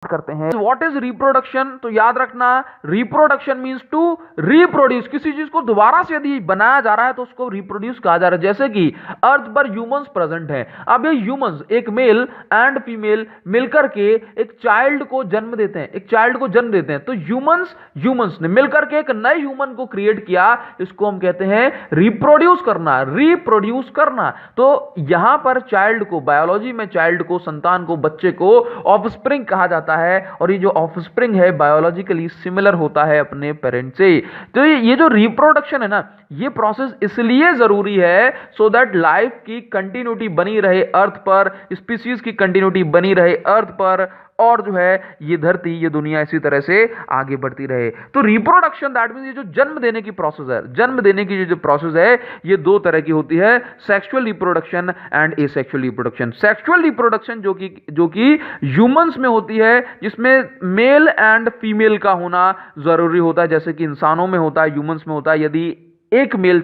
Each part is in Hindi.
करते हैं। What is reproduction? तो याद रखना, रिप्रोडक्शन मींस टू रिप्रोड्यूस। किसी चीज को दोबारा से यदि बनाया जा रहा है तो उसको रिप्रोड्यूस कहा जा रहा है। जैसे कि अर्थ पर ह्यूमंस प्रेजेंट हैं, अब ये ह्यूमंस एक मेल एंड फीमेल मिलकर के एक चाइल्ड को जन्म देते हैं, एक चाइल्ड को जन्म देते हैं। तो ह्यूमंस ने मिलकर के एक नए ह्यूमन को क्रिएट किया, इसको हम कहते हैं रिप्रोड्यूस करना, रिप्रोड्यूस करना। तो यहां पर चाइल्ड को, बायोलॉजी में चाइल्ड को, संतान को, बच्चे को ऑफस्प्रिंग कहा जाता है। और ये जो ऑफस्प्रिंग है बायोलॉजिकली सिमिलर होता है अपने पेरेंट से। तो ये जो रिप्रोडक्शन है ना, ये प्रोसेस इसलिए जरूरी है सो दैट लाइफ की कंटिन्यूटी बनी रहे अर्थ पर, स्पीसीज की कंटिन्यूटी बनी रहे अर्थ पर, और जो है ये धरती, ये दुनिया इसी तरह से आगे बढ़ती रहे। तो रिप्रोडक्शन दैट मींस ये जो जन्म देने की प्रोसेस है, जन्म देने की जो प्रोसेस है, ये दो तरह की होती है, sexual reproduction and asexual reproduction. Sexual reproduction जो कि ह्यूमंस में होती है, जिसमें मेल एंड फीमेल का होना जरूरी होता है, जैसे कि इंसानों में होता है, ह्यूमंस में होता है। यदि एक मेल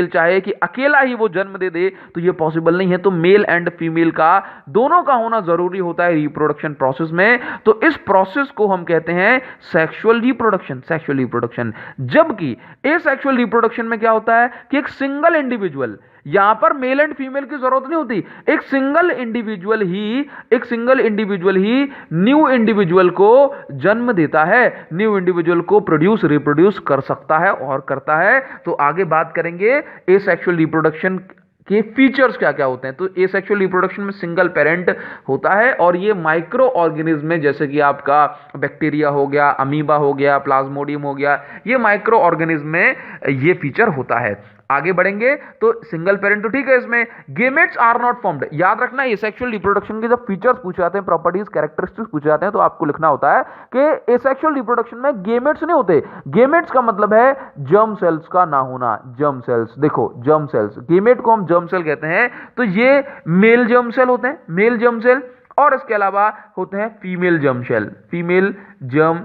चाहे कि अकेला ही वो जन्म दे दे तो ये पॉसिबल नहीं है। तो मेल एंड फीमेल का दोनों का होना जरूरी होता है रिप्रोडक्शन प्रोसेस में। तो इस प्रोसेस को हम कहते हैं सेक्सुअल रिप्रोडक्शन, सेक्सुअल रिप्रोडक्शन। जबकि एसेक्सुअल रिप्रोडक्शन में क्या होता है कि एक सिंगल इंडिविजुअल, यहां पर मेल एंड फीमेल की जरूरत नहीं होती, एक सिंगल इंडिविजुअल ही न्यू इंडिविजुअल को जन्म देता है, न्यू इंडिविजुअल को प्रोड्यूस, रिप्रोड्यूस कर सकता है और करता है। तो आगे बात करेंगे एसेक्सुअल रिप्रोडक्शन के फीचर्स क्या क्या होते हैं। तो एसेक्सुअल रिप्रोडक्शन में सिंगल पेरेंट होता है, और ये माइक्रो ऑर्गेनिज्म में, जैसे कि आपका बैक्टीरिया हो गया, अमीबा हो गया, प्लाज्मोडियम हो गया, ये माइक्रो ऑर्गेनिज्म में ये फीचर होता है। आगे बढ़ेंगे तो सिंगल पेरेंट तो ठीक है, इसमें गेमेट्स आर नॉट फॉर्म्ड। याद रखना, एसेक्सुअल रिप्रोडक्शन के जब फीचर्स पूछे जाते हैं, प्रॉपर्टीज, कैरेक्टरिस्टिक्स पूछे जाते हैं, तो आपको लिखना होता है कि एसेक्सुअल रिप्रोडक्शन में गेमेट्स नहीं होते। गेमेट्स का मतलब है जर्म सेल्स का ना होना, जर्म सेल्स। देखो जर्म सेल्स, गेमेट को हम जर्म सेल कहते हैं। तो ये मेल जर्म सेल होते हैं, मेल जर्म सेल, और इसके अलावा होते हैं female germ cell, female germ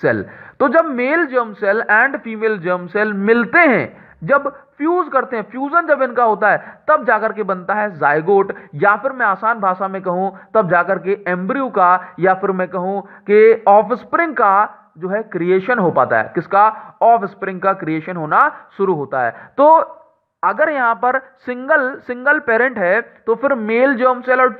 cell. तो जब male germ cell and female germ cell मिलते हैं, जब फ्यूज करते हैं, फ्यूजन जब इनका होता है, तब जाकर के बनता है जाइगोट, या फिर मैं आसान भाषा में कहूं तब जाकर के एम्ब्रियो का, या फिर मैं कहूं कि ऑफस्प्रिंग का जो है क्रिएशन हो पाता है। किसका? ऑफस्प्रिंग का क्रिएशन होना शुरू होता है। तो अगर यहां पर सिंगल पेरेंट है तो फिर मेल जर्म सेल और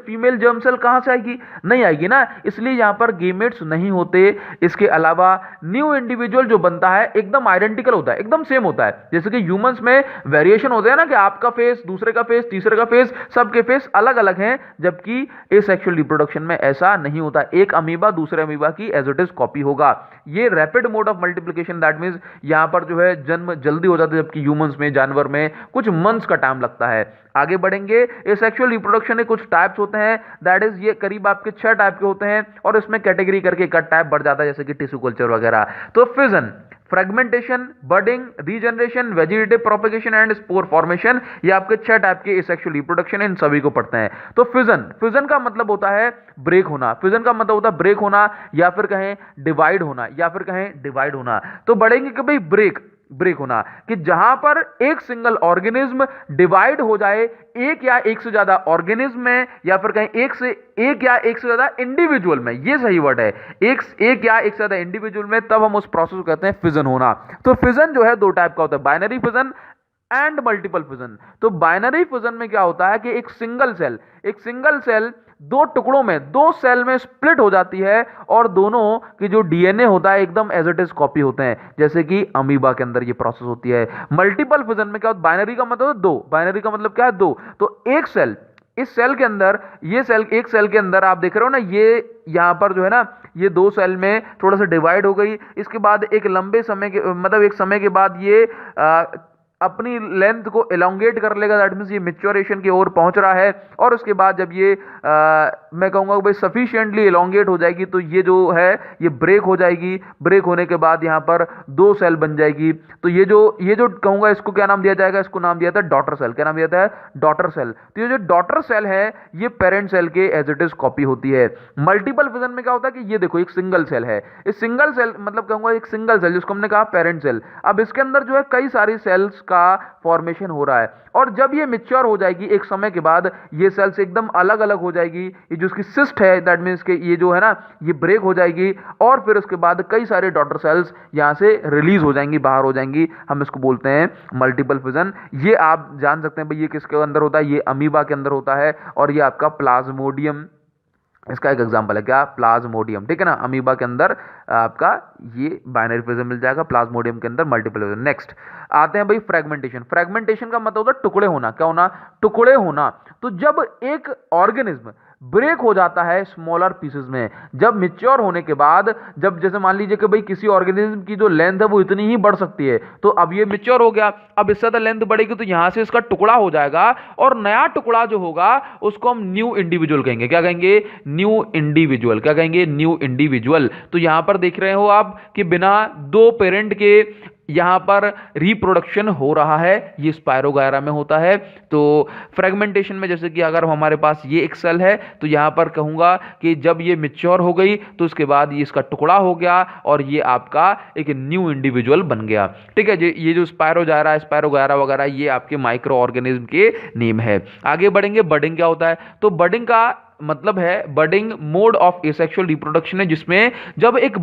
फीमेल जर्म सेल कहां से आएगी? नहीं आएगी ना, इसलिए यहां पर गेमेट्स नहीं होते। इसके अलावा न्यू इंडिविजुअल जो बनता है एकदम आइडेंटिकल होता है, एकदम सेम होता है। जैसे कि ह्यूमंस में वेरिएशन होते हैं ना, कि आपका फेस, दूसरे का फेस, तीसरे का फेस, सबके फेस अलग अलग हैं, जबकि एसेक्सुअल रिप्रोडक्शन में ऐसा नहीं होता। एक अमीबा दूसरे अमीबा की एज इट इज कॉपी होगा। ये rapid mode of multiplication, that means यहां पर जो है जन्म जल्दी हो जाता है, जबकि ह्यूमंस में, जानवर में कुछ मंथ्स का टाइम लगता है। आगे बढ़ेंगे, एसेक्सुअल रिप्रोडक्शन के कुछ टाइप्स होते हैं, दैट इज ये करीब आपके 6 टाइप के होते हैं, और इसमें कैटेगरी करके एक टाइप बढ़ जाता है, जैसे कि टिश्यू कल्चर वगैरह। तो fission, fragmentation, budding, regeneration, vegetative propagation and spore formation, ये आपके 6 टाइप के एसेक्सुअल रिप्रोडक्शन, इन सभी को पढ़ते हैं। तो फिजन का मतलब होता है ब्रेक होना, फिजन का मतलब होता है ब्रेक होना, या फिर कहें डिवाइड होना, तो बढ़ेंगे कि भाई ब्रेक होना, कि जहां पर एक सिंगल ऑर्गेनिज्म डिवाइड हो जाए एक या एक से ज्यादा ऑर्गेनिज्म में, या फिर कहें एक या एक से ज्यादा इंडिविजुअल में, ये सही वर्ड है, एक या एक से ज्यादा इंडिविजुअल में, तब हम उस प्रोसेस को कहते हैं फिजन होना। तो फिजन जो है 2 टाइप का होता है, binary fission and multiple fission. तो बाइनरी फिजन में क्या होता है कि एक सिंगल सेल 2 टुकड़ों में, 2 सेल में स्प्लिट हो जाती है, और दोनों की जो डीएनए होता है एकदम एज इट इज कॉपी होते हैं, जैसे कि अमीबा के अंदर ये प्रोसेस होती है। मल्टीपल फिजन में क्या होता है? बाइनरी का मतलब 2, बाइनरी का मतलब क्या है? 2। तो एक सेल, इस सेल के अंदर, एक सेल के अंदर आप देख रहे हो ना, ये यहां पर जो है ना, ये 2 सेल में थोड़ा सा डिवाइड हो गई, इसके बाद एक लंबे समय के, मतलब एक समय के बाद ये अपनी लेंथ को एलोंगेट कर लेगा, दैट मींस ये मैच्योरेशन की ओर पहुंच रहा है, और उसके बाद जब ये मैं कहूंगा भाई सफिशिएंटली एलोंगेट हो जाएगी, तो ये जो है ये ब्रेक हो जाएगी। ब्रेक होने के बाद यहां पर 2 सेल बन जाएगी। तो ये जो कहूंगा, इसको क्या नाम दिया जाएगा? इसको नाम दिया था डॉटर सेल। क्या नाम दिया था? Daughter cell. तो ये जो डॉटर सेल है, ये पेरेंट सेल के एज इट इज कॉपी होती है। मल्टीपल फिजन में क्या होता है कि ये देखो एक सिंगल सेल है, इस सिंगल सेल मतलब कहूंगा एक सिंगल सेल जिसको हमने कहा पेरेंट सेल। अब इसके अंदर जो है कई सारी सेल्स का फॉर्मेशन हो रहा है। और जब ये मैच्योर हो जाएगी एक समय के बाद, ये सेल्स एकदम अलग अलग हो जाएगी, ये जो इसकी सिस्ट है दैट मीन्स के ये जो है ना ये ब्रेक हो जाएगी, और फिर उसके बाद कई सारे डॉटर सेल्स यहां से रिलीज हो जाएंगी, बाहर हो जाएंगी। हम इसको बोलते हैं मल्टीपल फिजन। ये आप जान सकते हैं भाई ये किसके अंदर होता है, ये अमीबा के अंदर होता है, और ये आपका प्लाज्मोडियम इसका एक एग्जांपल है, क्या, प्लाज्मोडियम, ठीक है ना। अमीबा के अंदर आपका ये बाइनरी फिजन मिल जाएगा, प्लाज्मोडियम के अंदर मल्टीपल फिजन। नेक्स्ट आते हैं भाई फ्रेगमेंटेशन। फ्रेगमेंटेशन का मतलब होता है टुकड़े होना। क्या होना, टुकड़े होना। तो जब एक ऑर्गेनिज्म ब्रेक हो जाता है स्मॉलर पीसेस में, जब मैच्योर होने के बाद, जब जैसे मान लीजिए कि भाई किसी ऑर्गेनिज्म की जो लेंथ है वो इतनी ही बढ़ सकती है, तो अब ये मैच्योर हो गया, अब इससे ज्यादा लेंथ बढ़ेगी तो यहां से इसका टुकड़ा हो जाएगा, और नया टुकड़ा जो होगा उसको हम न्यू इंडिविजुअल कहेंगे। क्या कहेंगे, न्यू इंडिविजुअल। क्या कहेंगे, न्यू इंडिविजुअल। तो यहां पर देख रहे हो आप कि बिना दो पेरेंट के यहां पर रिप्रोडक्शन हो रहा है, ये स्पायरोगायरा में होता है। तो फ्रेगमेंटेशन में जैसे कि अगर हमारे पास ये एक सेल है तो यहां पर कहूंगा कि जब ये मैच्योर हो गई तो उसके बाद ये इसका टुकड़ा हो गया और ये आपका एक न्यू इंडिविजुअल बन गया। ठीक है, ये जो स्पायरोगायरा वगैरह ये आपके माइक्रो ऑर्गेनिज्म के नेम है। आगे बढ़ेंगे, बडिंग क्या होता है। तो बडिंग का मतलब है, budding mode of asexual reproduction है जिसमें जब एक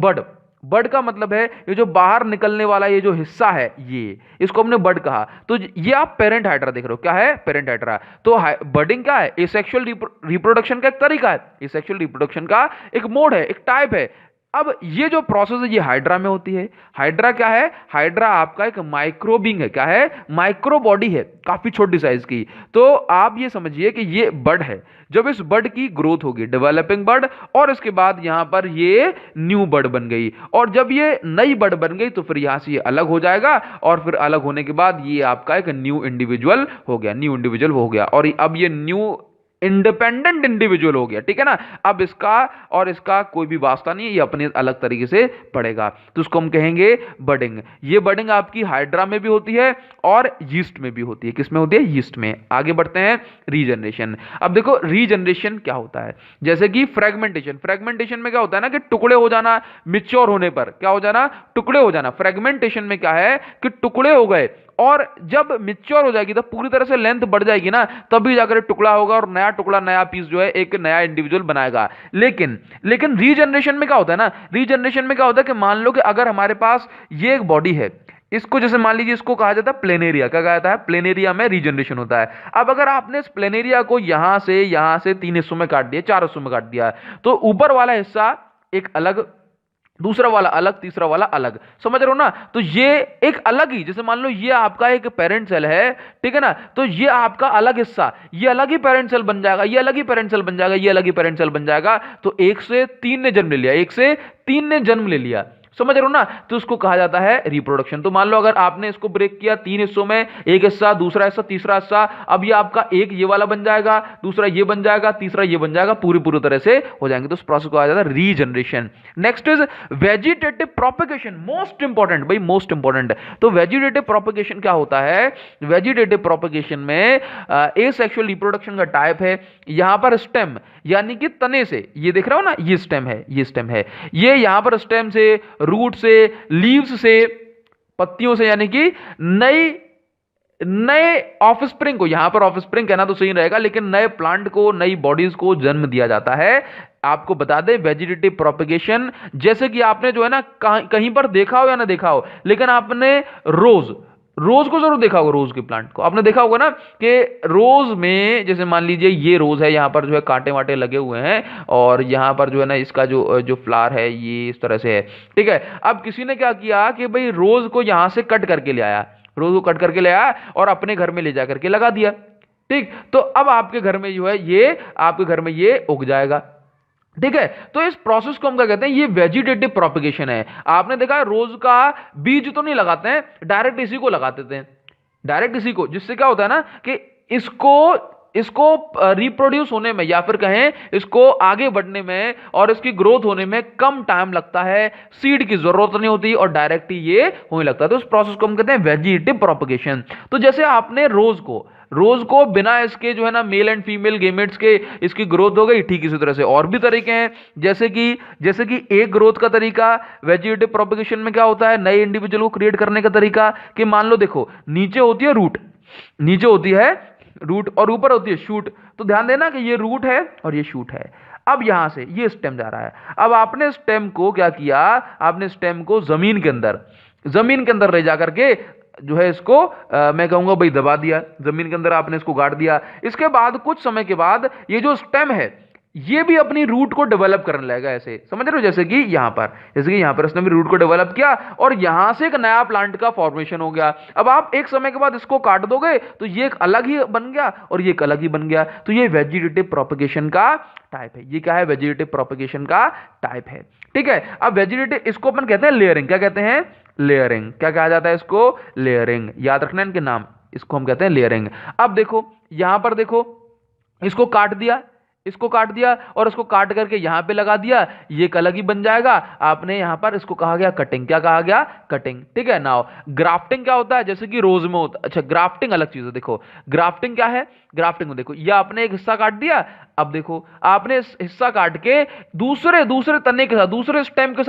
बड का मतलब है ये जो बाहर निकलने वाला ये जो हिस्सा है, ये इसको हमने बड कहा। तो ये आप पेरेंट हाइड्रा देख रहे हो, क्या है, पेरेंट हाइड्रा। तो बडिंग क्या है, एसेक्सुअल रिप्रोडक्शन का एक तरीका है, एसेक्सुअल रिप्रोडक्शन का एक मोड है, एक टाइप है। अब ये जो प्रोसेस है ये हाइड्रा में होती है। हाइड्रा क्या है, हाइड्रा आपका एक माइक्रो बीइंग है। क्या है, माइक्रो बॉडी है, काफी छोटी साइज की। तो आप ये समझिए कि ये बड है। जब इस बड की ग्रोथ होगी, डेवलपिंग बड, और इसके बाद यहां पर ये न्यू बड बन गई, और जब ये नई बड बन गई तो फिर यहां से ये अलग हो जाएगा, और फिर अलग होने के बाद ये आपका एक न्यू इंडिविजुअल हो गया, न्यू इंडिविजुअल हो गया। और अब ये न्यू इंडिपेंडेंट इंडिविजुअल हो गया। ठीक है ना, अब इसका और इसका कोई भी वास्ता नहीं है, ये अपने अलग तरीके से पढ़ेगा। तो उसको हम कहेंगे बडिंग। ये बडिंग आपकी हाइड्रा में भी होती है और यीस्ट में भी होती है। किस में होती है, यीस्ट में। आगे बढ़ते हैं, रीजनरेशन। अब देखो रीजनरेशन क्या होता है, जैसे कि फ्रेगमेंटेशन। फ्रेगमेंटेशन में क्या होता है ना कि टुकड़े हो जाना, मिच्योर होने पर क्या हो जाना, टुकड़े हो जाना। फ्रेगमेंटेशन में क्या है कि टुकड़े हो गए, और जब मिच्योर हो जाएगी तब पूरी तरह से लेंथ बढ़ जाएगी ना, तभी जाकर टुकड़ा होगा और नया टुकड़ा, नया पीस जो है एक नया इंडिविजुअल बनाएगा। लेकिन रीजनरेशन में क्या होता है ना, रीजनरेशन में क्या होता है कि मान लो कि अगर हमारे पास ये एक बॉडी है, इसको जैसे मान लीजिए इसको कहा जाता है प्लेनेरिया। क्या कहा जाता है, प्लेनेरिया में रीजनरेशन होता है। अब अगर आपने इस प्लेनेरिया को यहां से 3 हिस्सों में काट दिया, 4 हिस्सों में काट दिया, तो ऊपर वाला हिस्सा एक अलग, दूसरा वाला अलग, तीसरा वाला अलग, समझ रहे हो ना। तो ये एक अलग ही, जैसे मान लो ये आपका एक पेरेंट सेल है, ठीक है ना, तो ये आपका अलग हिस्सा, ये अलग ही पेरेंट सेल बन जाएगा, ये अलग ही पेरेंट सेल बन जाएगा, ये अलग ही पेरेंट सेल बन जाएगा। तो 1 से 3 ने जन्म ले लिया, 1 से 3 ने जन्म ले लिया, समझ रहे हो ना। तो उसको कहा जाता है रिप्रोडक्शन। तो मान लो अगर आपने इसको ब्रेक किया 3 हिस्सों में, एक हिस्सा, दूसरा हिस्सा, तीसरा हिस्सा, अब ये आपका एक ये वाला बन जाएगा, दूसरा ये बन जाएगा, तीसरा ये बन जाएगा, पूरी तरह से हो जाएंगे। तो उस प्रोसेस को कहा जाता है regeneration. Next is vegetative propagation, most important भाई, मोस्ट इंपॉर्टेंट। तो वेजिटेटिव प्रोपेगेशन क्या होता है, वेजिटेटिव प्रोपेगेशन में एसेक्सुअल रिप्रोडक्शन का टाइप है। यहां पर स्टेम यानी कि तने से, ये देख रहे हो ना, ये स्टेम है, ये स्टेम है, ये यहां पर स्टेम से, रूट से, लीव्स से, पत्तियों से, यानी कि नए ऑफस्प्रिंग को, यहां पर ऑफस्प्रिंग कहना तो सही रहेगा, लेकिन नए प्लांट को, नई बॉडीज को जन्म दिया जाता है। आपको बता दें वेजिटेटिव प्रोपेगेशन, जैसे कि आपने जो है ना कहीं पर देखा हो या ना देखा हो, लेकिन आपने रोज को जरूर देखा होगा, रोज के प्लांट को आपने देखा होगा ना कि रोज में, जैसे मान लीजिए ये रोज है, यहां पर जो है कांटे वाटे लगे हुए हैं, और यहां पर जो है ना इसका जो फ्लावर है ये इस तरह से है, ठीक है। अब किसी ने क्या किया कि भाई रोज को यहां से कट करके ले आया, रोज को कट करके ले आया और अपने घर में ले जा करके लगा दिया, ठीक। तो अब आपके घर में जो है ये, आपके घर में ये उग जाएगा, ठीक है। तो इस प्रोसेस को हम क्या कहते हैं, ये वेजिटेटिव प्रोपेगेशन है। आपने देखा है रोज का बीज तो नहीं लगाते हैं, डायरेक्ट इसी को लगाते थे, डायरेक्ट इसी को, जिससे क्या होता है ना कि इसको रिप्रोड्यूस होने में, या फिर कहें इसको आगे बढ़ने में और इसकी ग्रोथ होने में कम टाइम लगता है, सीड की जरूरत नहीं होती और डायरेक्ट ही ये होने लगता है। तो इस प्रोसेस को हम कहते हैं वेजिटेटिव प्रोपेगेशन। तो जैसे आपने रोज को रोज को बिना इसके जो है ना मेल एंड फीमेल गेमेट्स के इसकी ग्रोथ हो गई। ठीक इसी तरह से और भी तरीके हैं, जैसे कि एक ग्रोथ का तरीका वेजिटेटिव प्रोपेगेशन में क्या होता है, नए इंडिविजुअल को क्रिएट करने का तरीका कि मान लो देखो नीचे होती है रूट, नीचे होती है रूट और ऊपर होती है शूट। तो ध्यान देना कि ये रूट है और ये शूट है। अब यहां से ये स्टेम जा रहा है। अब आपने स्टेम को क्या किया, आपने स्टेम को जमीन के अंदर ले जाकर के जो है इसको मैं कहूंगा भाई दबा दिया, जमीन के अंदर आपने इसको गाड़ दिया। इसके बाद कुछ समय के बाद ये जो स्टेम है ये भी अपनी रूट को डेवलप करने लगेगा। ऐसे समझ रहे हो, जैसे कि यहां पर इसने भी रूट को डेवलप किया और यहां से एक नया प्लांट का फॉर्मेशन हो गया। अब आप एक समय के बाद इसको काट दोगे तो ये एक अलग ही बन गया और ये एक अलग ही बन गया। तो ये वेजिटेटिव प्रोपेगेशन का टाइप है। ये क्या है, वेजिटेटिव प्रोपेगेशन का टाइप है। ठीक है, अब वेजिटेटिव इसको अपन कहते हैं लेयरिंग। क्या कहते हैं, लेयरिंग। क्या कहा जाता है इसको, लेयरिंग। याद रखना इनके नाम, इसको हम कहते हैं लेयरिंग। अब देखो यहां पर देखो, इसको काट दिया और इसको काट करके यहां पे लगा दिया, ये एक अलग ही बन जाएगा। आपने यहां पर इसको कहा गया कटिंग। क्या कहा गया, कटिंग। ठीक है, नाउ ग्राफ्टिंग क्या होता है, जैसे कि रोज में होता, अच्छा ग्राफ्टिंग अलग चीज है। देखो ग्राफ्टिंग क्या है, ग्राफ्टिंग में देखो ये आपने एक हिस्सा काट दिया। अब देखो आपने इस हिस्सा काट के दूसरे तने के साथ, दूसरे स्टेम के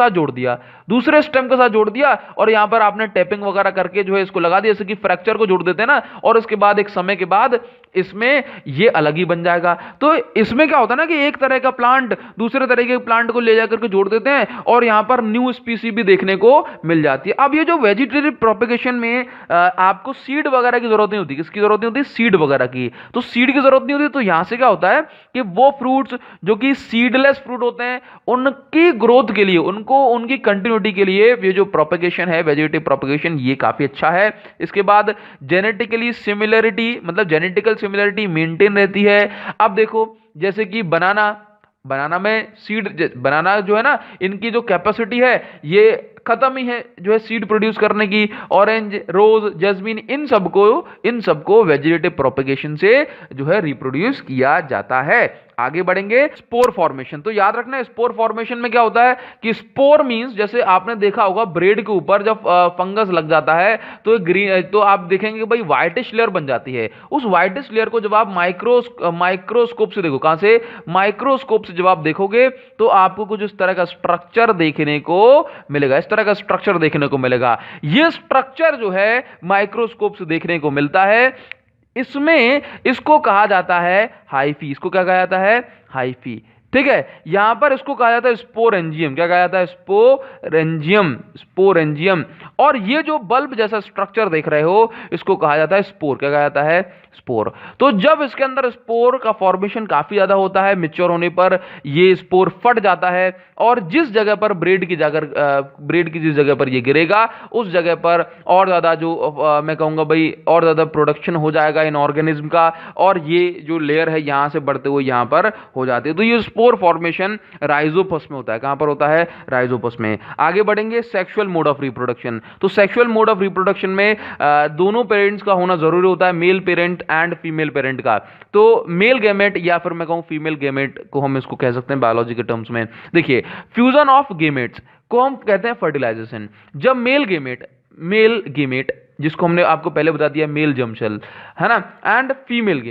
साथ जोड़ दिया और यहां पर आपने टेपिंग वगैरह करके जो है इसको लगा दिया, जैसे कि फ्रैक्चर को जोड़ देते हैं ना। और उसके बाद एक समय के बाद इसमें ये अलग ही बन जाएगा। तो इसमें क्या होता है ना कि एक तरह का प्लांट दूसरे तरह के प्लांट को ले जाकर के जोड़ देते हैं और यहां पर न्यू स्पीसी भी देखने को मिल जाती है। अब ये जो वेजिटेटिव प्रोपेगेशन में आपको सीड वगैरह की जरूरत नहीं होती। किसकी जरूरत नहीं होती, सीड वगैरह की। तो सीड की जरूरत नहीं होती। तो यहां से क्या होता है कि वो फ्रूट्स जो कि सीडलेस फ्रूट होते हैं उनकी ग्रोथ के लिए, उनकी कंटिन्यूटी के लिए ये जो प्रोपेगेशन है, वेजिटेटिव प्रोपेगेशन, ये काफी अच्छा है। इसके बाद जेनेटिकली सिमिलरिटी, मतलब जेनेटिकल सिमिलरिटी मेंटेन रहती है। अब देखो जैसे कि बनाना में सीड, बनाना जो है ना, इनकी जो कैपेसिटी है ये खत्म ही है जो है सीड प्रोड्यूस करने की। ऑरेंज, रोज, जैस्मीन, इन सबको वेजिटेटिव प्रोपेगेशन से जो है रिप्रोड्यूस किया जाता है। आगे बढ़ेंगे, स्पोर फॉर्मेशन। तो याद रखना स्पोर फॉर्मेशन में क्या होता है कि स्पोर मींस, जैसे आपने देखा होगा ब्रेड के ऊपर जब फंगस लग जाता है तो ग्रीन, तो आप देखेंगे भाई व्हाइटिश लेयर बन जाती है। उस व्हाइटिश लेयर को जब आप माइक्रोस्कोप से देखो, कहां से, माइक्रोस्कोप से जब आप देखोगे तो आपको कुछ इस तरह का स्ट्रक्चर देखने को मिलेगा। इस तरह का स्ट्रक्चर देखने को मिलेगा। यह स्ट्रक्चर जो है माइक्रोस्कोप से देखने को मिलता है। इसमें इसको कहा जाता है हाइफी। इसको क्या कहा जाता है, हाइफी। ठीक है, यहां पर इसको कहा जाता है स्पोरेंजियम। क्या कहा जाता है, स्पोरेंजियम। और ये जो बल्ब जैसा स्ट्रक्चर देख रहे हो इसको कहा जाता है स्पोर। क्या कहा जाता है, स्पोर। तो जब इसके अंदर स्पोर का फॉर्मेशन काफी ज्यादा होता है, मैच्योर होने पर ये स्पोर फट जाता है और जिस जगह पर ब्रेड की जिस जगह पर ये गिरेगा उस जगह पर और ज्यादा जो मैं कहूंगा भाई और ज्यादा प्रोडक्शन हो जाएगा इन ऑर्गेनिज्म का, और ये जो लेयर है यहां से बढ़ते हुए यहां पर हो जाती है। तो ये स्पोर फॉर्मेशन राइजोपस में होता है। कहां पर होता है, राइजोपस में। आगे बढ़ेंगे, सेक्सुअल मोड ऑफ रिप्रोडक्शन। तो सेक्सुअल मोड ऑफ रिप्रोडक्शन में दोनों पेरेंट्स का होना जरूरी होता है, male parent and female parent का। तो मेल गेमेट या फिर मैं कहूं फीमेल गेमेट को हम इसको कह सकते हैं बायोलॉजी के टर्म्स में। देखिए फ्यूजन ऑफ गेमेट्स को हम कहते हैं फर्टिलाइजेशन। जब मेल गेमेट जिसको हमने आपको पहले बता दिया मेल जर्म सेल है ना, एंड फीमेल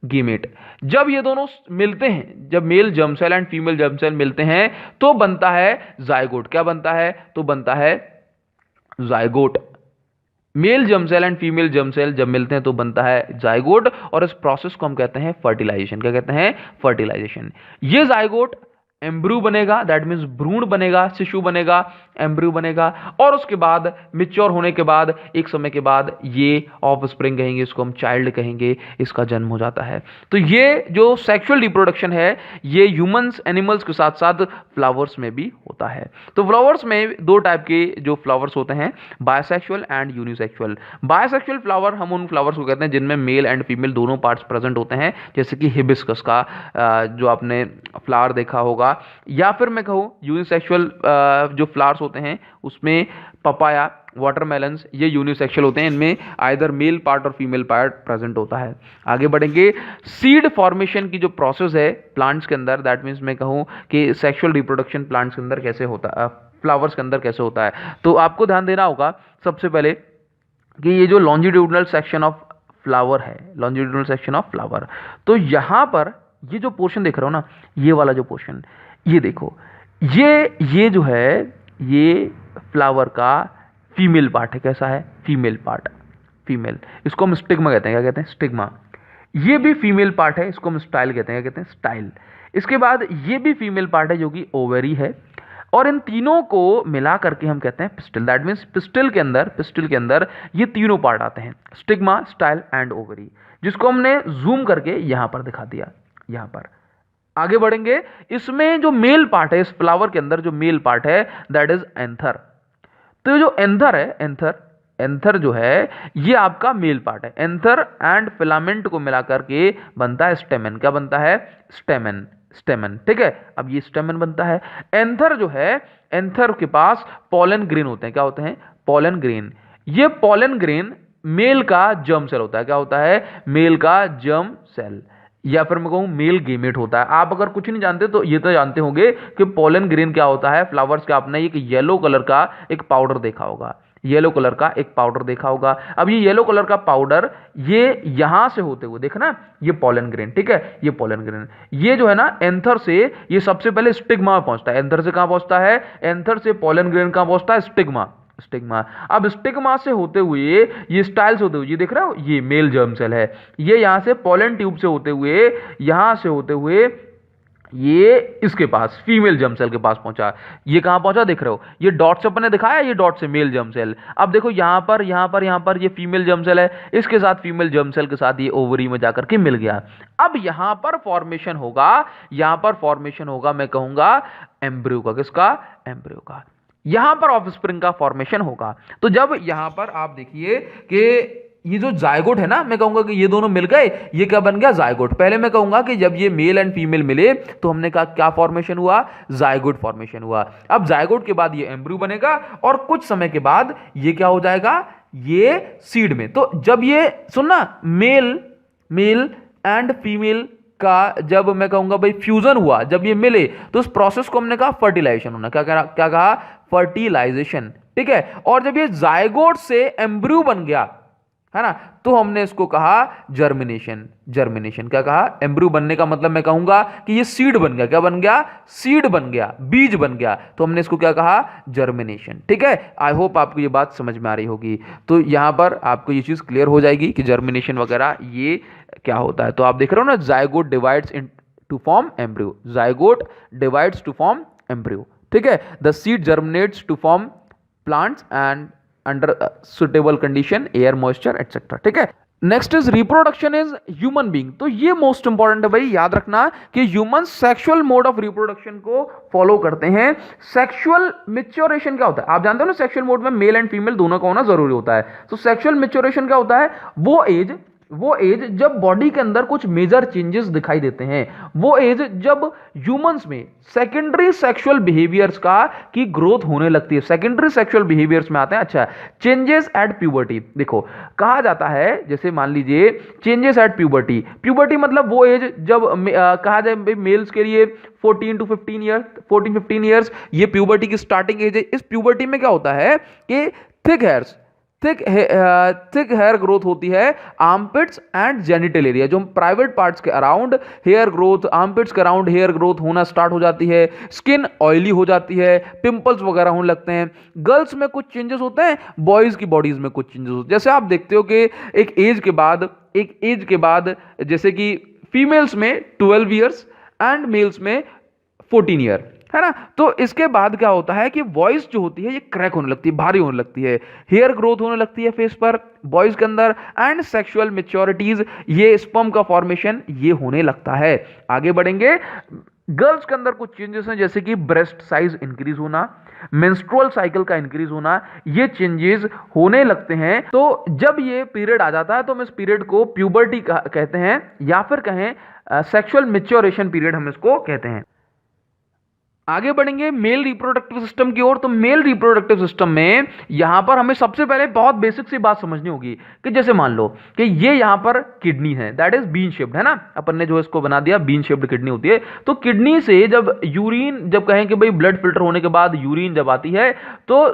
गेमेट जब ये दोनों मिलते हैं, जब male germ cell and female germ cell मिलते हैं तो बनता है जाइगोट। क्या बनता है, तो बनता है zygote. Male germ cell and female germ cell जब मिलते हैं तो बनता है जाइगोट और इस प्रोसेस को हम कहते हैं फर्टिलाइजेशन। क्या कहते हैं, फर्टिलाइजेशन। ये जाइगोट एम्ब्रू बनेगा, दैट मींस भ्रूण बनेगा, शिशु बनेगा, एम्ब्रू बनेगा और उसके बाद मैच्योर होने के बाद एक समय के बाद ये ऑफस्प्रिंग कहेंगे, इसको हम चाइल्ड कहेंगे, इसका जन्म हो जाता है। तो ये जो सेक्सुअल रिप्रोडक्शन है ये ह्यूमंस, एनिमल्स के साथ साथ फ्लावर्स में भी होता है। तो फ्लावर्स में दो टाइप के जो फ्लावर्स होते हैं, bisexual and unisexual. Bisexual flower हम उन फ्लावर्स को कहते हैं जिनमें मेल एंड फीमेल दोनों पार्ट्स प्रेजेंट होते हैं, जैसे कि हिबिस्कस का जो आपने फ्लावर देखा होगा, या फिर मैं कहूं यूनिसेक्सुअल जो फ्लावर्स होते हैं उसमें पपाया, वाटरमेलन्स, ये यूनिसेक्सुअल होते हैं। इनमें आइदर मेल पार्ट और फीमेल पार्ट प्रेजेंट होता है। आगे बढ़ेंगे, सीड फॉर्मेशन की जो प्रोसेस है प्लांट्स के अंदर, दैट मीन्स मैं कहूं कि सेक्सुअल रिप्रोडक्शन प्लांट्स के अंदर कैसे होता है, फ्लावर्स के अंदर कैसे होता है। तो आपको ध्यान देना होगा सबसे पहले कि ये जो लॉन्जिट्यूडनल सेक्शन ऑफ फ्लावर है, लॉन्जिट्यूडनल सेक्शन ऑफ फ्लावर, तो यहां पर ये जो पोर्शन देख रहे हो ना, ये वाला जो पोर्शन, ये देखो, ये जो है ये फ्लावर का फीमेल पार्ट है। कैसा है? Female part, female. इसको हम स्टिग्मा कहते हैं। क्या कहते हैं? स्टिग्मा। ये भी फीमेल पार्ट है, इसको हम स्टाइल कहते हैं। क्या कहते हैं? स्टाइल। इसके बाद ये भी फीमेल पार्ट है जो कि ओवरी है, और इन तीनों को मिला करके हम कहते हैं पिस्टिल। दैट मीन्स पिस्टिल के अंदर ये तीनों पार्ट आते हैं, स्टिग्मा, स्टाइल एंड ओवरी, जिसको हमने जूम करके यहां पर दिखा दिया। यहां पर आगे बढ़ेंगे, इसमें जो मेल पार्ट है, इस फ्लावर के अंदर जो मेल पार्ट है दैट इज एंथर। तो ये जो एंथर है, एंथर जो है ये आपका मेल पार्ट है। एंथर एंड फिलामेंट को मिलाकर के बनता है स्टेमन। क्या बनता है? स्टेमन। स्टेमन, ठीक है। अब ये स्टेमन बनता है। एंथर जो है, एंथर के पास पॉलन ग्रेन होते हैं। क्या होते हैं? Pollen grain. ये पॉलन ग्रेन मेल का जर्म सेल होता है। क्या होता है? मेल का जर्म सेल, या फिर मैं कहूं मेल गेमेट होता है। आप अगर कुछ नहीं जानते तो ये तो जानते होंगे कि पोलन ग्रेन क्या होता है। फ्लावर्स का आपने एक येलो कलर का एक पाउडर देखा होगा, येलो कलर का एक पाउडर देखा होगा। अब ये येलो कलर का पाउडर ये यहां से होते हुए देखना, ये पोलन ग्रेन, ठीक है, ये पोलन ग्रेन, ये जो है ना एंथर से ये सबसे पहले स्टिग्मा में पहुंचता है। एंथर से कहां पहुंचता है? एंथर से पोलन ग्रेन कहां पहुंचता है? स्टिग्मा। स्टिग्मा। अब स्टिग्मा से होते हुए ये स्टाइल से होते हुए, ये देख रहे हो, ये मेल जर्म सेल है, ये यहां से पोलन ट्यूब से होते हुए, यहां से होते हुए ये इसके पास फीमेल जर्म सेल के पास पहुंचा। ये कहां पहुंचा? देख रहे हो, ये डॉट से अपने दिखाया, ये डॉट से मेल जर्म सेल। अब देखो यहां पर ये फीमेल जर्म सेल है, इसके साथ फीमेल जर्म सेल के साथ ये ओवरी में जाकर के मिल गया। अब यहां पर फॉर्मेशन होगा, मैं कहूंगा एम्ब्रियो का। किसका? एम्ब्रियो का। यहां पर ऑफस्प्रिंग का फॉर्मेशन होगा। तो जब यहां पर आप देखिए कि ये जो जायगोट है ना, मैं कहूंगा कि ये दोनों मिल गए, ये क्या बन गया? जायगोट। पहले मैं कहूंगा कि जब ये मेल एंड फीमेल मिले तो हमने कहा क्या फॉर्मेशन हुआ? जायगोट फॉर्मेशन हुआ। अब जायगोट के बाद ये एम्ब्रियो बनेगा, और कुछ समय के बाद ये क्या हो जाएगा? ये सीड में। तो जब ये सुनना, मेल एंड फीमेल का जब मैं कहूंगा भाई फ्यूजन हुआ, जब ये मिले, तो उस प्रोसेस को हमने कहा फर्टिलाइजेशन होना। क्या कहा? फर्टिलाइजेशन, ठीक है। और जब ये जायगोट से एम्ब्रियो बन गया, है ना, तो हमने इसको कहा जर्मिनेशन। जर्मिनेशन क्या कहा? एम्ब्रियो बनने का मतलब मैं कहूंगा कि ये सीड बन गया। क्या बन गया? सीड बन गया, बीज बन गया। तो हमने इसको क्या कहा? जर्मिनेशन, ठीक है। आई होप आपको ये बात समझ में आ रही होगी। तो यहां पर आपको ये चीज क्लियर हो जाएगी कि जर्मिनेशन वगैरह ये क्या होता है। तो आप देख रहे हो ना, zygote divides into form embryo. Zygote divides to form embryo, ठीक है। The seed germinates to form plants and under suitable condition, air moisture etcetera, ठीक है। Next is reproduction is human being. तो ये मोस्ट इंपॉर्टेंट है भाई, याद रखना कि human sexual mode of reproduction को फॉलो करते हैं। सेक्सुअल मैच्योरेशन क्या होता है? आप जानते हो ना, सेक्सुअल मोड में मेल एंड फीमेल दोनों का होना जरूरी होता है। तो सेक्सुअल मैच्योरेशन क्या होता है? वो एज जब बॉडी के अंदर कुछ मेजर चेंजेस दिखाई देते हैं, वो एज जब ह्यूमंस में सेकेंडरी सेक्सुअल बिहेवियर्स का की ग्रोथ होने लगती है। सेकेंडरी सेक्सुअल बिहेवियर्स में आते हैं, अच्छा, चेंजेस एट प्यूबर्टी। देखो कहा जाता है, जैसे मान लीजिए चेंजेस एट प्यूबर्टी। प्यूबर्टी मतलब वो एज जब कहा जाए मेल्स के लिए 14 to 15 ईयर्स, 14-15 ईयर्स ये प्यूबर्टी की स्टार्टिंग एज है। इस प्यूबर्टी में क्या होता है कि थिक हेयर ग्रोथ होती है आर्मपिट्स एंड जेनिटल एरिया, जो प्राइवेट पार्ट्स के अराउंड हेयर ग्रोथ, आर्मपिट्स के अराउंड हेयर ग्रोथ होना स्टार्ट हो जाती है। स्किन ऑयली हो जाती है, पिंपल्स वगैरह होने लगते हैं। गर्ल्स में कुछ चेंजेस होते हैं, बॉयज की बॉडीज में कुछ चेंजेस होते हैं। जैसे आप देखते हो कि एक एज के बाद जैसे कि फीमेल्स में 12 ईयर्स एंड मेल्स में 14 ईयर, है ना। तो इसके बाद क्या होता है कि वॉइस जो होती है ये क्रैक होने लगती है, भारी होने लगती है, हेयर ग्रोथ होने लगती है फेस पर, बॉयज के अंदर, एंड सेक्सुअल मैच्योरिटीज, ये स्पर्म का फॉर्मेशन ये होने लगता है। आगे बढ़ेंगे, गर्ल्स के अंदर कुछ चेंजेस हैं, जैसे कि ब्रेस्ट साइज इंक्रीज होना, मेंस्ट्रुअल साइकिल का इंक्रीज होना, ये चेंजेस होने लगते हैं। तो जब ये पीरियड आ जाता है तो हम इस पीरियड को प्यूबर्टी कहते हैं, या फिर कहें सेक्सुअल मैच्योरेशन पीरियड हम इसको कहते हैं। आगे बढ़ेंगे मेल रिप्रोडक्टिव सिस्टम की ओर। तो मेल रिप्रोडक्टिव सिस्टम में यहां पर हमें सबसे पहले बहुत बेसिक सी बात समझनी होगी कि जैसे मान लो कि ये यहां पर किडनी है, दैट इज बीन शेप्ड, है ना। अपन ने जो इसको बना दिया बीन शेप्ड किडनी होती है। तो किडनी से जब यूरिन, जब कहें कि भाई ब्लड फिल्टर होने के बाद यूरिन जब आती है तो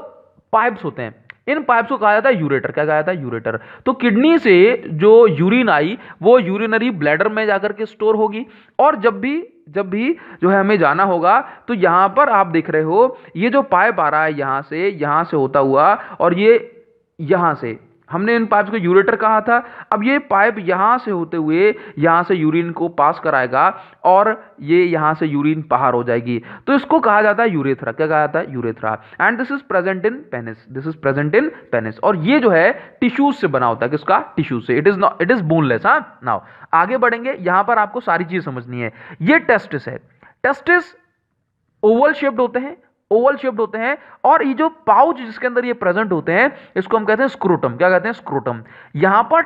पाइप्स होते हैं, इन पाइप्स को कहा जाता है यूरेटर। क्या कहा जाता है? यूरेटर। तो किडनी से जो यूरिन आई वो यूरिनरी ब्लैडर में जाकर के स्टोर होगी, और जब भी जो है हमें जाना होगा तो यहां पर आप देख रहे हो ये जो पाइप आ रहा है यहां से होता हुआ, और ये यहां से, हमने इन पाइप्स को यूरेटर कहा था। अब ये पाइप यहां से होते हुए यहां से यूरिन को पास कराएगा और ये यहां से यूरिन बाहर हो जाएगी, तो इसको कहा जाता है यूरेथ्रा। क्या कहा जाता है? Urethra. And this is present in penis. This is present in penis. और ये जो है टिश्यूज से बना होता है। किसका? टिश्यू से। It is boneless. हाँ, नाउ आगे बढ़ेंगे। यहां पर आपको सारी चीज समझनी है। ये टेस्टिस है। टेस्टिस ओवल शेप्ड होते हैं, ओवल शेप्ड होते हैं, और ये जो पाउच जिसके अंदर ये प्रेजेंट होते हैं इसको हम कहते हैं स्क्रोटम। क्या कहते हैं? स्क्रोटम। यहां पर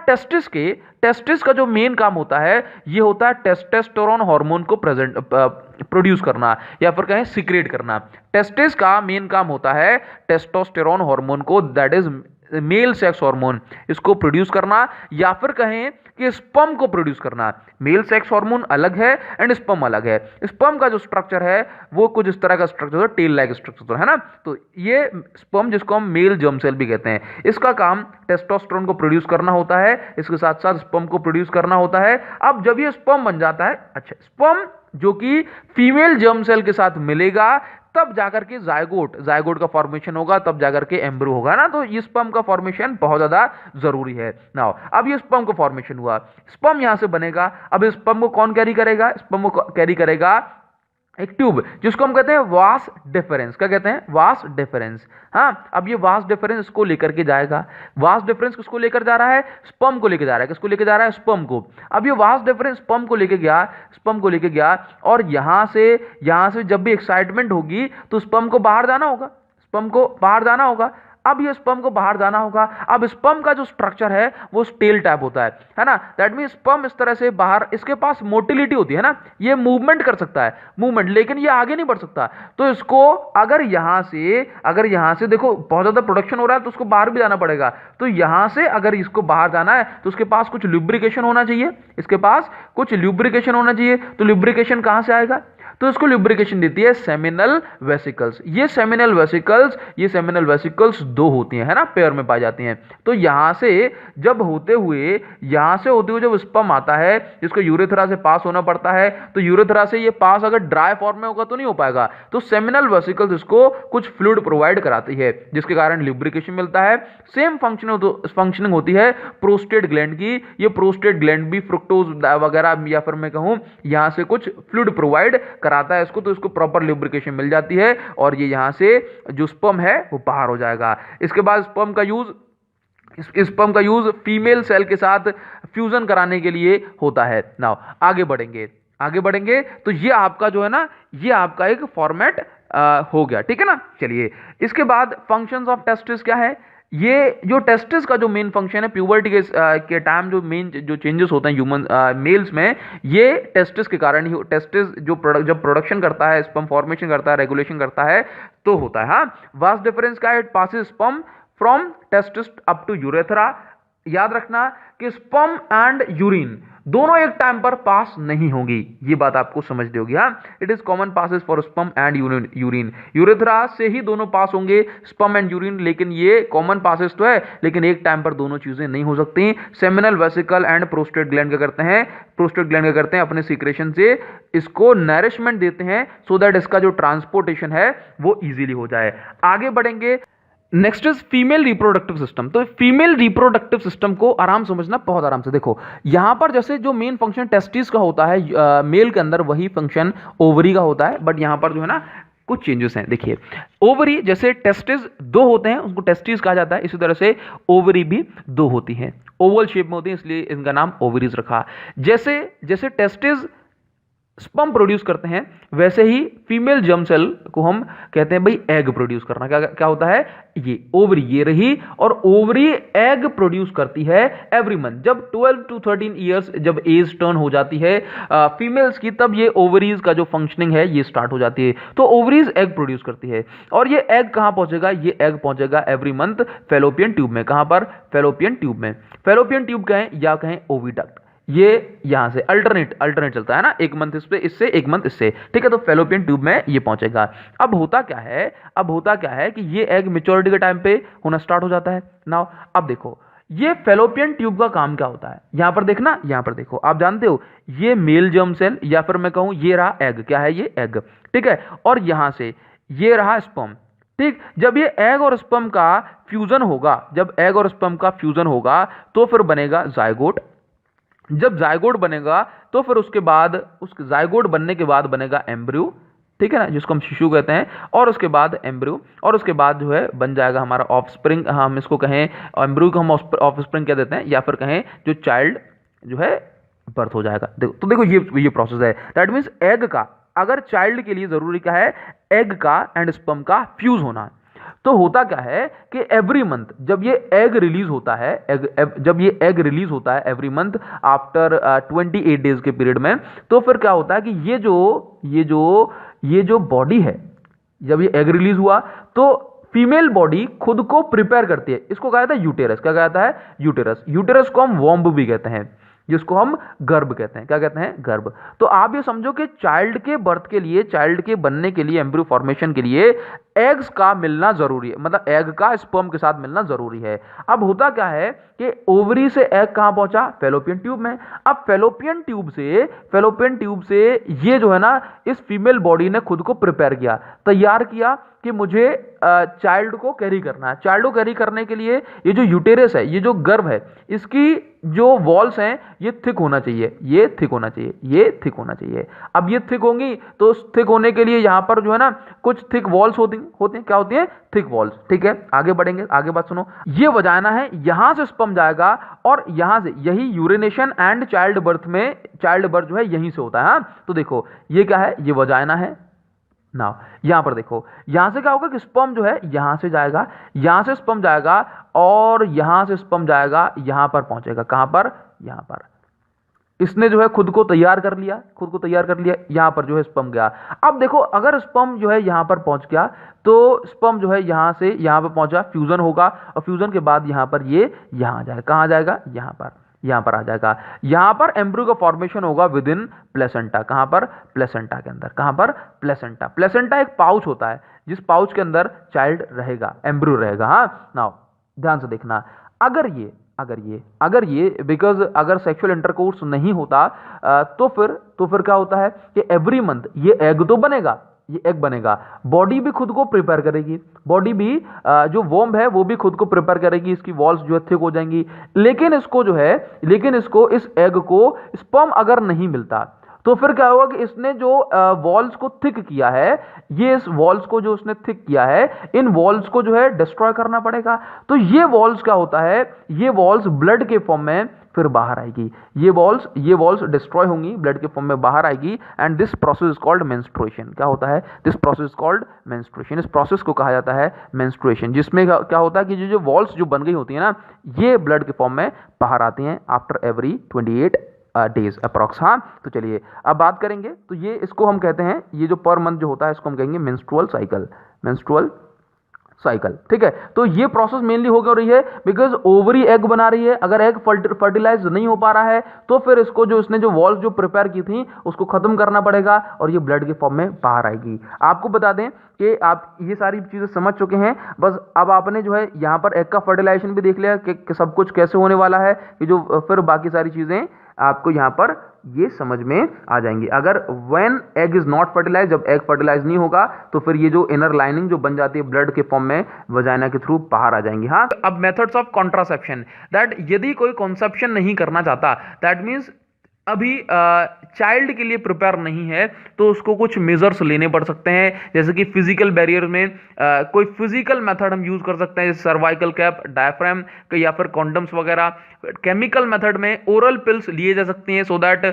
टेस्टिस का जो मेन काम होता है ये होता है टेस्टोस्टेरोन हार्मोन को प्रोड्यूस करना, या फिर कहें सिक्रेट करना। टेस्टिस का मेन काम होता है टेस्टोस्टेरोन हार्मोन को, that is male sex hormone, इसको प्रोड्यूस करना, या फिर कहें कि स्पर्म को प्रोड्यूस करना। मेल सेक्स हार्मोन अलग है एंड स्पर्म अलग है। स्पर्म का जो स्ट्रक्चर है वो कुछ इस तरह का स्ट्रक्चर है, टेल लाइक स्ट्रक्चर है ना। तो ये स्पर्म, जिसको हम मेल जर्म सेल भी कहते हैं, इसका काम टेस्टोस्टेरोन को प्रोड्यूस करना होता है, इसके साथ साथ स्पर्म को प्रोड्यूस करना होता है। अब जब ये स्पर्म बन जाता है, अच्छा, स्पर्म जो कि फीमेल जर्म सेल के साथ मिलेगा तब जाकर के जायगोट का फॉर्मेशन होगा, तब जाकर के एम्ब्रियो होगा ना। तो ये स्पर्म का फॉर्मेशन बहुत ज्यादा जरूरी है। नाउ अब ये स्पर्म का फॉर्मेशन हुआ, स्पर्म यहां से बनेगा। अब इस स्पर्म को कौन कैरी करेगा? स्पर्म को कैरी करेगा एक ट्यूब, जिसको हम कहते हैं वास डिफरेंस। क्या कहते हैं? Vas deferens. हाँ, अब ये वास डिफरेंस इसको लेकर के जाएगा। वास डिफरेंस किसको लेकर जा रहा है? स्पर्म को लेकर जा रहा है। किसको लेकर जा रहा है? स्पर्म को। अब ये वास डिफरेंस स्पर्म को लेकर गया, और यहां से जब भी एक्साइटमेंट होगी तो स्पर्म को बाहर जाना होगा। अब ये स्पर्म को बाहर जाना होगा। अब स्पर्म का जो स्ट्रक्चर है वो स्टेल टाइप होता है ना। दैट मीन स्पर्म इस तरह से बाहर, इसके पास मोटिलिटी होती है ना, ये मूवमेंट कर सकता है, लेकिन ये आगे नहीं बढ़ सकता। तो इसको अगर यहां से देखो बहुत ज्यादा प्रोडक्शन हो रहा है तो उसको बाहर भी जाना पड़ेगा। तो यहां से अगर इसको बाहर जाना है तो उसके पास कुछ ल्यूब्रिकेशन होना चाहिए, तो ल्यूब्रिकेशन कहां से आएगा? तो इसको ल्यूब्रिकेशन देती है सेमिनल वेसिकल्स। ये सेमिनल वेसिकल्स दो होती हैं, है ना, पेयर में पाई जाती हैं। तो यहां से होते हुए जब स्पर्म आता है जिसको यूरेथ्रा से पास होना पड़ता है, तो यूरेथ्रा से ये पास अगर ड्राई फॉर्म में होगा तो नहीं हो पाएगा। तो सेमिनल वेसिकल्स इसको कुछ फ्लूइड प्रोवाइड कराती है, जिसके कारण ल्यूब्रिकेशन मिलता है। सेम फंक्शनिंग होती है प्रोस्टेट ग्लैंड की। ये प्रोस्टेट ग्लैंड भी फ्रुक्टोज वगैरह, या फिर मैं कहूं यहां से कुछ फ्लूइड प्रोवाइड कराता है इसको, तो इसको प्रॉपर ल्यूब्रिकेशन मिल जाती है, और ये यहां से जो स्पर्म है वो बाहर हो जाएगा। इसके बाद स्पर्म का यूज फीमेल सेल के साथ फ्यूजन कराने के लिए होता है। नाउ आगे बढ़ेंगे तो ये आपका जो है ना, ये आपका एक फॉर्मेट हो गया, ठीक है ना। चलिए, इसके बाद फंक्शंस ऑफ टेस्टिस क्या है? ये जो टेस्टिस का जो मेन फंक्शन है, प्यूबर्टी के टाइम जो मेन जो चेंजेस होते हैं ह्यूमन मेल्स में, ये टेस्टिस के कारण ही, टेस्टिस जब प्रोडक्शन करता है, स्पर्म फॉर्मेशन करता है, रेगुलेशन करता है, तो होता है। हाँ, वास डिफरेंस का it passes sperm from testis up to urethra. याद रखना कि स्पर्म एंड यूरिन दोनों एक टाइम पर पास नहीं होंगी, ये बात आपको समझनी होगी। हाँ, it is common passes for sperm and urine. Urethra से ही दोनों पास होंगे, स्पर्म एंड यूरिन, लेकिन ये कॉमन पासेस तो है, लेकिन एक टाइम पर दोनों चीजें नहीं हो सकती। Seminal vesicle and prostate gland क्या करते हैं? अपने सीक्रेशन से इसको नरिशमेंट देते हैं, सो दैट इसका जो ट्रांसपोर्टेशन है वो इजीली हो जाए। आगे बढ़ेंगे। Next is female reproductive system. तो फीमेल रिप्रोडक्टिव सिस्टम को आराम समझना, बहुत आराम से देखो। यहां पर जैसे जो मेन फंक्शन टेस्टिस का होता है मेल के अंदर, वही फंक्शन ओवरी का होता है, बट यहां पर जो है ना कुछ चेंजेस हैं। देखिए, ओवरी जैसे टेस्टिस दो होते हैं उसको टेस्टिस कहा जाता है, इसी तरह से ओवरी भी दो होती हैं, ओवल शेप में होती है, इसलिए इनका नाम ओवरीज रखा। जैसे टेस्टिस स्पर्म प्रोड्यूस करते हैं, वैसे ही फीमेल जर्म सेल को हम कहते हैं भाई एग प्रोड्यूस करना। क्या होता है? ये ओवरी, ये रही, और ओवरी एग प्रोड्यूस करती है एवरी मंथ। जब 12 to 13 ईयर्स जब एज टर्न हो जाती है फीमेल्स की, तब ये ओवरीज का जो फंक्शनिंग है ये स्टार्ट हो जाती है। तो ओवरीज एग प्रोड्यूस करती है, और ये एग कहां पहुंचेगा? ये एग पहुंचेगा एवरी मंथ फेलोपियन ट्यूब में। कहां पर? फेलोपियन ट्यूब में। फेलोपियन ट्यूब कहें या कहें ओविडक्ट, ये यहां से अल्टरनेट चलता है ना, एक मंथ इस पे इससे एक मंथ इससे, ठीक है। तो फेलोपियन ट्यूब में ये पहुंचेगा। अब होता क्या है कि ये एग मेच्योरिटी के टाइम पे होना स्टार्ट हो जाता है। नाउ अब देखो ये फेलोपियन ट्यूब का काम क्या होता है, यहां पर देखना, यहां पर देखो, आप जानते हो ये मेल जर्म सेल, या फिर मैं कहूं ये रहा एग, क्या है ये एग, ठीक है। और यहां से ये रहा स्पर्म, ठीक। जब ये एग और स्पर्म का फ्यूजन होगा, जब एग और स्पर्म का फ्यूजन होगा तो फिर बनेगा जायगोट। जब जायगोट बनेगा तो फिर उसके बाद, उस जायगोट बनने के बाद बनेगा एम्ब्रियो, ठीक है ना, जिसको हम शिशु कहते हैं। और उसके बाद एम्ब्रियो, और उसके बाद जो है बन जाएगा हमारा ऑफस्प्रिंग, हम इसको कहें एम्ब्रियो को हम ऑफस्प्रिंग कह देते हैं, या फिर कहें जो चाइल्ड जो है बर्थ हो जाएगा। देखो तो देखो ये प्रोसेस है। दैट मीन्स एग का, अगर चाइल्ड के लिए जरूरी क्या है, एग का एंड स्पर्म का फ्यूज होना। तो होता क्या है कि एवरी मंथ जब ये एग रिलीज होता है, जब ये एग रिलीज होता है एवरी मंथ आफ्टर 28 डेज के पीरियड में, तो फिर क्या होता है कि ये जो बॉडी है, जब ये एग रिलीज हुआ तो फीमेल बॉडी खुद को प्रिपेयर करती है। इसको कहा जाता है यूटेरस, क्या कहता है यूटेरस। यूटेरस को हम वॉम्ब भी कहते हैं, जिसको हम गर्भ कहते हैं, क्या कहते हैं गर्भ। तो आप ये समझो कि चाइल्ड के बर्थ के लिए, चाइल्ड के बनने के लिए, एम्ब्रियो फॉर्मेशन के लिए एग्स का मिलना जरूरी है, मतलब एग का स्पर्म के साथ मिलना जरूरी है। अब होता क्या है कि ओवरी से एग कहां पहुंचा, फेलोपियन ट्यूब में। अब फेलोपियन ट्यूब से ये जो है ना, इस फीमेल बॉडी ने खुद को प्रिपेयर किया, तैयार किया कि मुझे चाइल्ड को कैरी करना है। चाइल्ड को कैरी करने के लिए ये जो यूटेरस है, ये जो गर्भ है, इसकी जो वॉल्स हैं ये थिक होना चाहिए, ये थिक होना चाहिए, ये थिक होना चाहिए। अब ये थिक होंगी तो थिक होने के लिए यहां पर जो है ना कुछ थिक वॉल्स होती हैं, क्या होती हैं, थिक वॉल्स, ठीक है। आगे बढ़ेंगे, आगे बात सुनो। ये वजाइना है, यहां से स्पर्म जाएगा और यहां से, यही यूरिनेशन एंड चाइल्ड बर्थ में, चाइल्ड बर्थ जो है यहीं से होता है। हाँ तो देखो ये क्या है, ये वजाइना है ना। यहां पर देखो, यहां से क्या होगा कि स्पर्म जो है यहां से जाएगा, यहां से स्पर्म जाएगा और यहां से स्पर्म जाएगा, यहां पर पहुंचेगा, कहां पर, यहां पर। इसने जो है खुद को तैयार कर लिया, यहां पर जो है स्पर्म गया। अब देखो अगर स्पर्म जो है यहां पर पहुंच गया तो स्पर्म जो है यहां से यहां पर पहुंचा, फ्यूजन होगा और फ्यूजन के बाद यहां पर ये यहां जाएगा, कहां जाएगा, यहां पर आ जाएगा। यहां पर एम्ब्रियो का फॉर्मेशन होगा विद इन प्लेसेंटा, कहां पर, प्लेसेंटा के अंदर, कहां पर, प्लेसेंटा। प्लेसेंटा एक पाउच होता है जिस पाउच के अंदर चाइल्ड रहेगा, एम्ब्रियो रहेगा। हाँ नाउ ध्यान से देखना, अगर ये बिकॉज अगर सेक्सुअल इंटरकोर्स नहीं होता तो फिर क्या होता है कि एवरी मंथ ये एग तो बनेगा, ये एग बनेगा, बॉडी भी खुद को प्रिपेयर करेगी, बॉडी भी जो वॉम्ब है वो भी खुद को प्रिपेयर करेगी, इसकी वॉल्स जो है थिक हो जाएंगी। लेकिन इसको इस एग को स्पर्म अगर नहीं मिलता तो फिर क्या होगा कि इसने जो वॉल्स को थिक किया है, ये इस वॉल्स को जो उसने थिक किया है, इन वॉल्स को जो है डिस्ट्रॉय करना पड़ेगा। तो ये वॉल्स क्या होता है, ये वॉल्स ब्लड के फॉर्म में फिर बाहर आएगी, ये वॉल्स डिस्ट्रॉय होंगी, ब्लड के फॉर्म में बाहर आएगी and this process is called menstruation. क्या होता है, this process is called menstruation. इस प्रोसेस को कहा जाता है मेंस्ट्रुएशन, जिसमें क्या होता है कि जो वॉल्स जो बन गई होती है ना, ये ब्लड के फॉर्म में बाहर आती हैं आफ्टर एवरी 28 डेज अप्रॉक्स। हाँ तो चलिए अब बात करेंगे, तो ये इसको हम कहते हैं, ये जो पर मंथ जो होता है इसको हम कहेंगे मेंस्ट्रुअल साइकिल, ठीक है। तो ये प्रोसेस मेनली हो रही है बिकॉज ओवरी एग बना रही है। अगर एग फर्टिलाइज नहीं हो पा रहा है तो फिर इसको जो इसने जो वॉल्स जो प्रिपेयर की थी उसको खत्म करना पड़ेगा और ये ब्लड के फॉर्म में बाहर आएगी। आपको बता दें कि आप ये सारी चीजें समझ चुके हैं, बस अब आपने जो है यहाँ पर एग का फर्टिलाइजेशन भी देख लिया कि सब कुछ कैसे होने वाला है, कि जो फिर बाकी सारी चीजें आपको यहां पर ये समझ में आ जाएंगी। अगर when egg is not fertilize, जब एग फर्टिलाइज नहीं होगा तो फिर ये जो इनर लाइनिंग जो बन जाती है ब्लड के फॉर्म में वजाइना के थ्रू बाहर आ जाएंगी। हाँ अब मेथड्स ऑफ कॉन्ट्रासेप्शन, दैट यदि कोई कॉन्सेप्शन नहीं करना चाहता, दैट मीन्स अभी चाइल्ड के लिए प्रिपेयर नहीं है तो उसको कुछ मेजर्स लेने पड़ सकते हैं, जैसे कि फिजिकल बैरियर में कोई फिजिकल मेथड हम यूज कर सकते हैं, जैसे सर्वाइकल कैप, डायफ्राम या फिर कॉन्डम्स वगैरह। केमिकल मेथड में ओरल पिल्स लिए जा सकती हैं सो दैट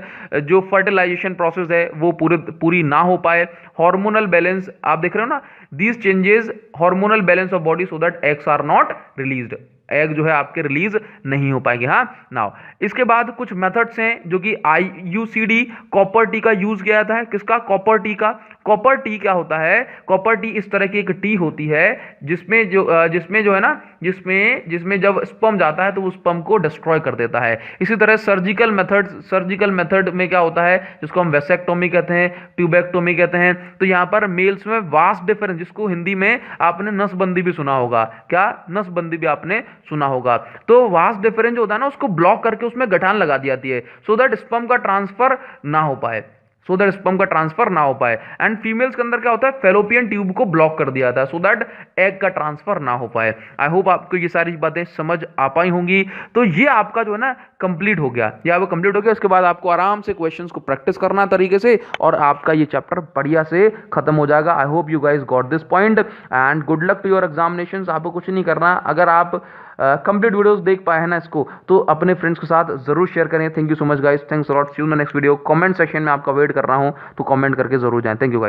जो फर्टिलाइजेशन प्रोसेस है वो पूरी ना हो पाए। हार्मोनल बैलेंस आप देख रहे हो ना, these changes hormonal balance of body so that eggs are not released, egg जो है आपके रिलीज नहीं हो पाएंगे। हाँ नाउ इसके बाद कुछ मेथड्स हैं जो कि IUCD कॉपर टी का यूज किया जाता है, किसका, कॉपर टी का। कॉपर टी क्या होता है? कॉपर टी इस तरह की एक टी होती है जिसमें जो है ना, जिसमें जब स्पर्म जाता है तो वो स्पर्म को डिस्ट्रॉय कर देता है। इसी तरह सर्जिकल मेथड में क्या होता है, जिसको हम वेसेक्टोमी कहते हैं, ट्यूबेक्टोमी कहते हैं। तो यहां पर मेल्स में वास्ट डिफरेंस, जिसको हिंदी में आपने नसबंदी भी सुना होगा, क्या नसबंदी भी आपने सुना होगा। तो वास्ट डिफरेंस जो होता है ना, उसको ब्लॉक करके उसमें गठान लगा दी जाती है सो दैट स्पर्म का ट्रांसफर ना हो पाए, एंड फीमेल्स के अंदर क्या होता है, फेलोपियन ट्यूब को ब्लॉक कर दिया जाता है सो दैट एग का ट्रांसफर ना हो पाए। आई होप आपको ये सारी बातें समझ आ पाई होंगी। तो ये आपका जो है ना कंप्लीट हो गया, उसके बाद आपको आराम से क्वेश्चंस को प्रैक्टिस करना तरीके से, और आपका ये चैप्टर बढ़िया से खत्म हो जाएगा। I hope you guys got this point and good luck to your examinations. आपको कुछ नहीं करना, अगर आप कंप्लीट वीडियोस देख पाए हैं ना इसको, तो अपने फ्रेंड्स के साथ जरूर शेयर करें। Thank you so much guys, thanks a lot, see you in the next video. Comment section में आपका वेट कर रहा हूं, तो कमेंट करके जरूर जाएं। Thank you guys.